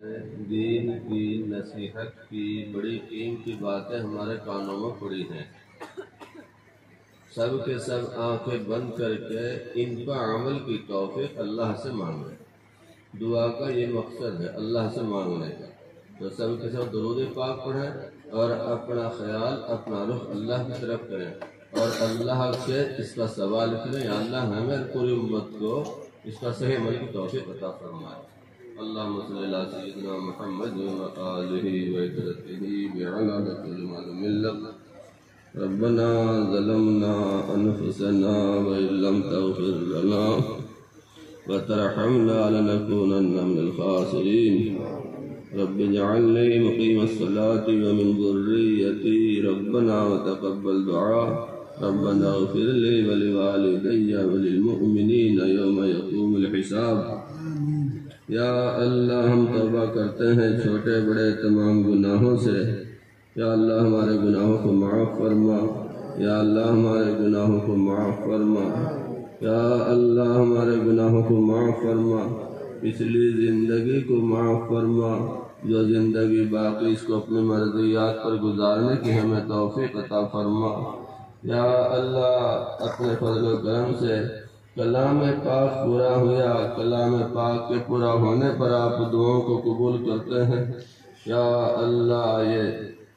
دین کی نصیحت کی بڑی قیمتی باتیں ہمارے کانوں میں پڑی ہیں۔ سب کے سب آنکھیں بند کر کے ان پر عمل کی توفیق اللہ سے مانگیں۔ دعا کا یہ مقصد ہے، اللہ سے مانگنے کا۔ تو سب کے سب درود پاک پڑھیں اور اپنا خیال، اپنا رخ اللہ کی طرف کریں اور اللہ سے اس کا سوال کریں، یا اللہ ہمیں پوری امت کو اس کا صحیح عمل کی توفیق عطا فرمائے۔ اللہم صلی علی سیدنا محمد وآلہ وعترتہ بعلالة المال ملت۔ ربنا ظلمنا انفسنا وإن لم تغفر لنا وترحمنا لنكونن من الخاسرين۔ رب اجعلني مقيم الصلاة ومن ذريتي ربنا وتقبل دعاء۔ ربنا اغفر لي ولوالدي وللمؤمنين يوم يقوم الحساب۔ یا اللہ ہم توبہ کرتے ہیں چھوٹے بڑے تمام گناہوں سے، یا اللہ ہمارے گناہوں کو معاف فرما، یا اللہ ہمارے گناہوں کو معاف فرما، یا اللہ ہمارے گناہوں کو معاف فرما، پچھلی زندگی کو معاف فرما، جو زندگی باقی اس کو اپنی مرضیات پر گزارنے کی ہمیں توفیق عطا فرما۔ یا اللہ اپنے فضل و کرم سے کلام پاک پورا ہوا، کلام پاک کے پورا ہونے پر آپ دعاؤں کو قبول کرتے ہیں۔ یا اللہ یہ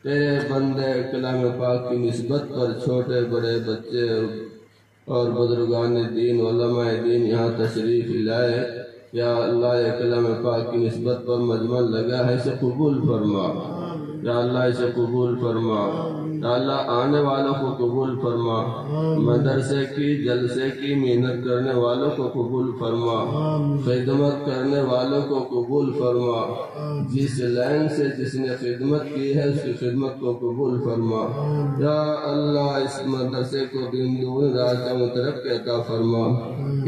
تیرے بندے کلام پاک کی نسبت پر چھوٹے بڑے بچے اور بزرگان دین، علماء دین یہاں تشریف لائے، یا اللہ یہ کلام پاک کی نسبت پر مجمع لگا ہے، اسے قبول فرما، یا اللہ اسے قبول فرما، یا اللہ آنے والوں کو قبول فرما، مدرسے کی جلسے کی محنت کرنے والوں کو قبول فرما، خدمت کرنے والوں کو قبول فرما، جس لائن سے جس نے خدمت کی ہے اس کی خدمت کو قبول فرما۔ یا اللہ اس مدرسے کو دین دون راستہ میں ترقی عطا فرما،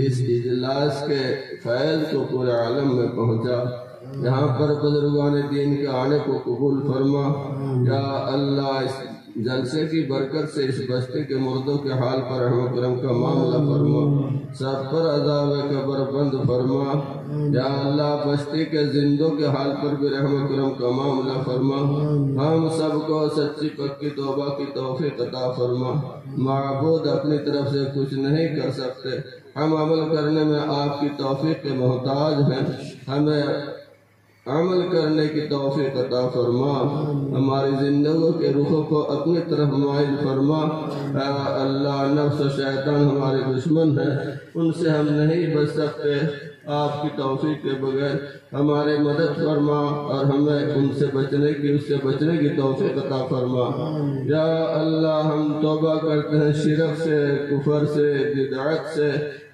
اس اجلاس کے فیض کو پورے عالم میں پہنچا، یہاں پر بزرگان دین کے آنے کو قبول فرما۔ یا اللہ اس جلسے کی برکت سے اس بستی کے مردوں کے حال پر رحم و کرم کا معاملہ فرما، سب پر عذاب قبر بند فرما۔ یا اللہ بستی کے زندوں کے حال پر بھی رحم و کرم کا معاملہ فرما، ہم سب کو سچی پکی توبہ کی توفیق عطا فرما۔ معبود اپنی طرف سے کچھ نہیں کر سکتے، ہم عمل کرنے میں آپ کی توفیق کے محتاج ہیں، ہمیں عمل کرنے کی توفیق عطا فرما، ہماری زندگیوں کے رخوں کو اپنی طرف مائل فرما۔ اے اللہ نفس و شیطان ہمارے دشمن ہیں، ان سے ہم نہیں بچ سکتے، آپ کی توفیق کے بغیر ہمارے مدد فرما اور ہمیں ان سے بچنے کی توفیق عطا فرما۔ یا اللہ ہم توبہ کرتے ہیں شرک سے، کفر سے، بدعت سے،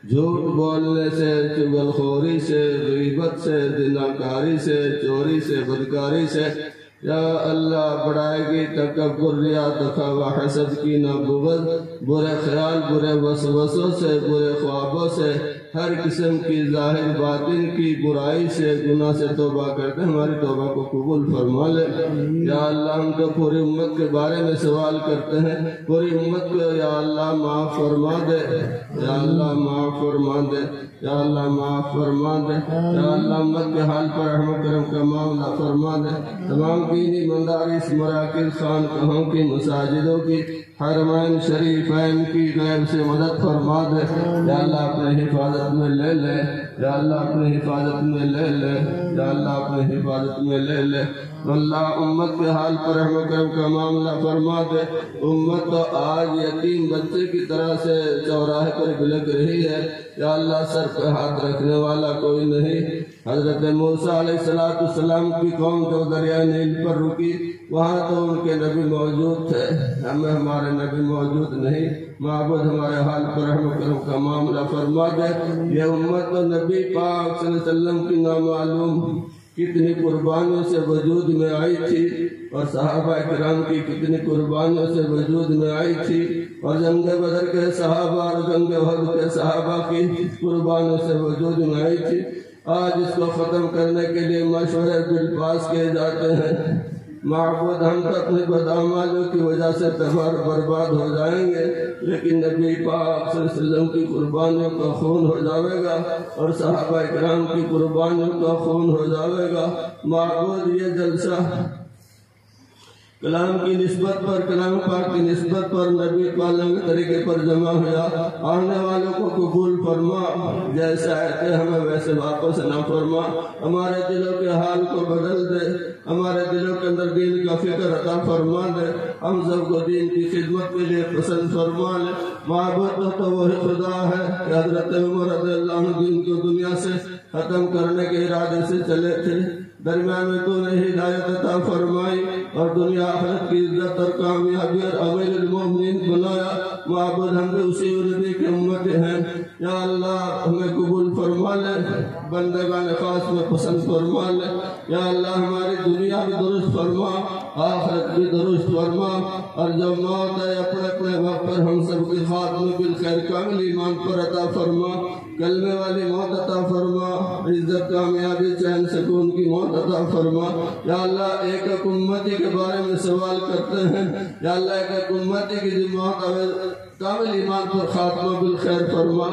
جھوٹ بولنے سے، چغل خوری سے، غیبت سے، زناکاری سے، چوری سے، بدکاری سے۔ یا اللہ بڑائیگی، تکبر، ریا، دخاوہ، حسد، کینہ، بغض، برے خیال، برے وسوسوں سے، برے خوابوں سے، ہر قسم کی ظاہر باطن کی برائی سے، گناہ سے توبہ کرتے ہیں، ہماری توبہ کو قبول فرما لے۔ یا اللہ ہم تو پوری امت کے بارے میں سوال کرتے ہیں، پوری امت کو یا اللہ معاف فرما دے، یا اللہ معاف فرما دے، یا اللہ معاف فرما دے، یا اللہ امت کے حال پر رحم و کرم کا معاملہ فرما دے۔ تمام دینی مدارس، مراکز، خانقاہوں کی، مساجدوں کی، حرمین شریفین کی غیب سے مدد فرما دے۔ یا اللہ اپنے حفاظت میں لے لے، یا اللہ اپنے حفاظت میں لے لے، یا اللہ اپنے حفاظت میں لے لے۔ اللہ امت کے حال پر رحم و کرم کا معاملہ فرما دے۔ امت تو آج یتیم بچے کی طرح سے چوراہے پر بلک رہی ہے، یا اللہ سر پہ ہاتھ رکھنے والا کوئی نہیں۔ حضرت موسیٰ علیہ السلام کی قوم جو دریائے نیل پر رکی، وہاں تو ان کے نبی موجود تھے، ہمیں ہمارے نبی موجود نہیں۔ معبود ہمارے حال پر رحم و کرم کا معاملہ فرما دے۔ یہ امت تو نبی پاک صلی اللہ علیہ وسلم کی نامعلوم کتنی قربانیوں سے وجود میں آئی تھی، اور صحابہ کرام کی کتنی قربانیوں سے وجود میں آئی تھی، اور جنگ بدر کے صحابہ اور جنگ احد کے صحابہ کی قربانیوں سے وجود میں آئی تھی۔ آج اس کو ختم کرنے کے لیے مشورے بل پاس کیے جاتے ہیں، معبود ہم تو اپنے بدعمالوں کی وجہ سے تباہ برباد ہو جائیں گے، لیکن نبی پاک صلی اللہ علیہ وسلم کی قربانیوں کا خون ہو جاوے گا اور صحابہ کرام کی قربانیوں کا خون ہو جاوے گا۔ معبود یہ جلسہ کلام کی نسبت پر، کلام پاک کی نسبت پر، نبی پالن کے طریقے پر جمع ہوا، آنے والوں کو قبول فرما، جیسے آئے تھے ہمیں ویسے واپس نہ فرما، ہمارے دلوں کے حال کو بدل دے، ہمارے دلوں کے اندر دین کا فکر عطا فرما دے، ہم سب کو دین کی خدمت کے لیے پسند فرما لے۔ معبود تو وہی خدا ہے کہ حضرت عمر رضی اللہ عنہ دین کو دنیا سے ختم کرنے کے ارادے سے چلے تھے، درمیان میں تو نے ہدایت عطا فرمائی اور دنیا آخرت کی عزت اور کامیابی اور امیر المومنین بنایا۔ معبود ہم بھی اسی نبی کی امت ہیں، یا اللہ ہمیں قبول فرما لے، بندگان خاص میں پسند فرما لے، یا اللہ ہماری دنیا بھی درست فرما، آخرت بھی درست فرما، اور جب موت ہے اپنے اپنے وقت پر ہم سب کی خاتمہ بالخیر کامل ایمان پر عطا فرما، کلمے والی موت عطا فرما، عزت کامیابی چین سکون کی موت عطا فرما۔ یا اللہ ایک ایک امتی کے بارے میں سوال کرتے ہیں، یا اللہ ایک ایک امتی کی جو موت کامل ایمان پر خاتمہ بالخیر فرما،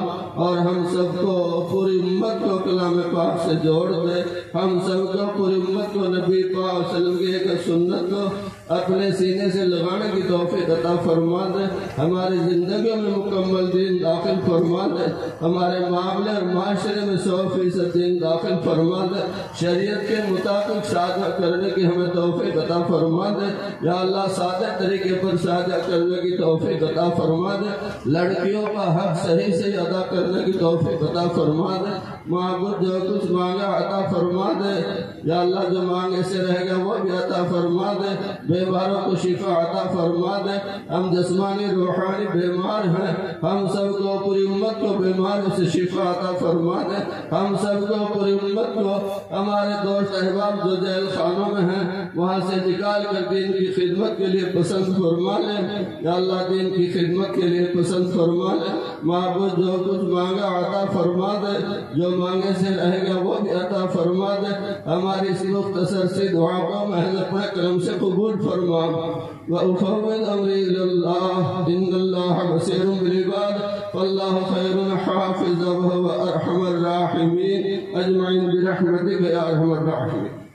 اور ہم سب کو پوری امت کو کلام پاک سے جوڑ دے، ہم سب کو پوری امت کو نبی پاک صلی اللہ علیہ وسلم کی ایک سنت کو اپنے سینے سے لگانے کی توفیق عطا فرما دے، ہماری زندگیوں میں مکمل دین داخل فرما دے، ہمارے معاملے اور معاشرے میں 100% دین داخل فرما دے، شریعت کے مطابق سادہ کرنے کی ہمیں توفیق عطا فرما دے، یا اللہ سادہ طریقے پر سادہ کرنے کی توفیق عطا فرما دے، لڑکیوں کا حق صحیح سے ادا کرنے کی توفیق عطا فرما دے، معبود جو کچھ مانگا عطا فرما دے، یا اللہ جو مانگے سے رہ گیا وہ بھی عطا فرما دے، بیماروں کو شفا عطا فرما دے، ہم جسمانی روحانی بیمار ہیں، ہم سب کو پوری امت کو بیماروں سے شفا عطا فرما دے، ہم سب کو پوری امت کو ہمارے دوست احباب جو جیل خانوں میں ہیں وہاں سے نکال کر دین کی خدمت کے لیے پسند فرما لے، یا اللہ دین کی خدمت کے لیے پسند فرما لے، معبود جو کچھ مانگا عطا فرما دے، جو مانگے سے رہے گا وہ بھی عطا فرما دے، ہماری اس مختصر سی دعا کو محض اپنے کرم سے قبول فرما۔ وَأُفَوِّضُ أَمْرِي إِلَى اللَّهِ إِنَّ اللَّهَ بَصِيرٌ بِالْعِبَادِ فَاللَّهُ خَيْرٌ حَافِظًا وَهُوَ أَرْحَمُ الرَّاحِمِينَ أَجْمَعِينَ بِرَحْمَتِكَ يَا أَرْحَمَ الرَّاحِمِينَ۔